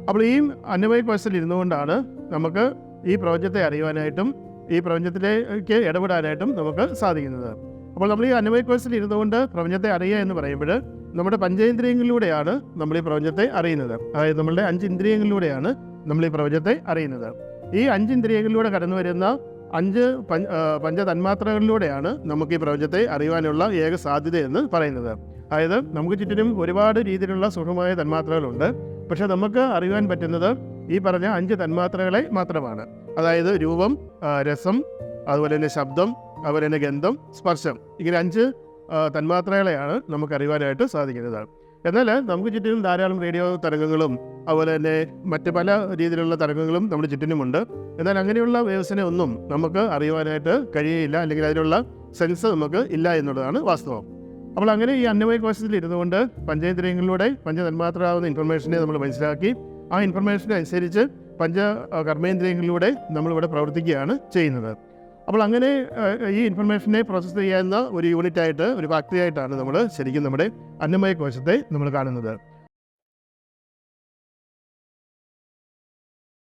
അപ്പോൾ ഈ അന്നമയ കോശത്തിൽ ഇരുന്നുകൊണ്ടാണ് നമുക്ക് ഈ പ്രപഞ്ചത്തെ അറിയുവാനായിട്ടും ഈ പ്രപഞ്ചത്തിലേക്ക് ഇടപെടാനായിട്ടും നമുക്ക് സാധിക്കുന്നത്. അപ്പോൾ നമ്മൾ ഈ അന്നമയ കോശത്തിൽ ഇരുന്നുകൊണ്ട് പ്രപഞ്ചത്തെ അറിയുക എന്ന് പറയുമ്പോൾ നമ്മുടെ പഞ്ചേന്ദ്രിയങ്ങളിലൂടെയാണ് നമ്മൾ ഈ പ്രപഞ്ചത്തെ അറിയുന്നത്. അതായത് നമ്മളുടെ 5 ഇന്ദ്രിയങ്ങളിലൂടെയാണ് നമ്മൾ ഈ പ്രപഞ്ചത്തെ അറിയുന്നത്. ഈ 5 ഇന്ദ്രിയങ്ങളിലൂടെ കടന്നു വരുന്ന 5 പഞ്ചതന്മാത്രകളിലൂടെയാണ് നമുക്ക് ഈ പ്രപഞ്ചത്തെ അറിയുവാനുള്ള ഏക സാധ്യത എന്ന് പറയുന്നത്. അതായത് നമുക്ക് ചുറ്റിനും ഒരുപാട് രീതിയിലുള്ള സൂക്ഷ്മമായ തന്മാത്രകളുണ്ട്. പക്ഷെ നമുക്ക് അറിയുവാൻ പറ്റുന്നത് ഈ പറഞ്ഞ 5 തന്മാത്രകളെ മാത്രമാണ്. അതായത് രൂപം, രസം, അതുപോലെ തന്നെ ശബ്ദം, അതുപോലെ തന്നെ ഗന്ധം, സ്പർശം, ഇങ്ങനെ 5 തന്മാത്രകളെയാണ് നമുക്ക് അറിയുവാനായിട്ട് സാധിക്കുന്നത്. എന്നാൽ നമുക്ക് ചുറ്റിനും ധാരാളം റേഡിയോ തരംഗങ്ങളും അതുപോലെ തന്നെ മറ്റ് പല രീതിയിലുള്ള തരംഗങ്ങളും നമ്മുടെ ചുറ്റിനുമുണ്ട്. എന്നാൽ അങ്ങനെയുള്ള വേവ്സിനെ ഒന്നും നമുക്ക് അറിയുവാനായിട്ട് കഴിയില്ല, അല്ലെങ്കിൽ അതിനുള്ള സെൻസ് നമുക്ക് ഇല്ല എന്നുള്ളതാണ് വാസ്തവം. അപ്പോൾ അങ്ങനെ ഈ അന്നമയ കോശത്തിൽ ഇരുന്നുകൊണ്ട് പഞ്ചേന്ദ്രിയങ്ങളിലൂടെ പഞ്ചതന്മാത്രയാവുന്ന ഇൻഫർമേഷനെ നമ്മൾ മനസ്സിലാക്കി ആ ഇൻഫർമേഷനെ അനുസരിച്ച് കർമ്മേന്ദ്രിയങ്ങളിലൂടെ നമ്മളിവിടെ പ്രവർത്തിക്കുകയാണ് ചെയ്യുന്നത്. അപ്പോൾ അങ്ങനെ ഈ ഇൻഫർമേഷനെ പ്രോസസ്സ് ചെയ്യുന്ന ഒരു യൂണിറ്റായിട്ട്, ഒരു ഫാക്ടറി ആയിട്ടാണ് നമ്മൾ ശരിക്കും നമ്മുടെ അന്നമയ കോശത്തെ നമ്മൾ കാണുന്നത്.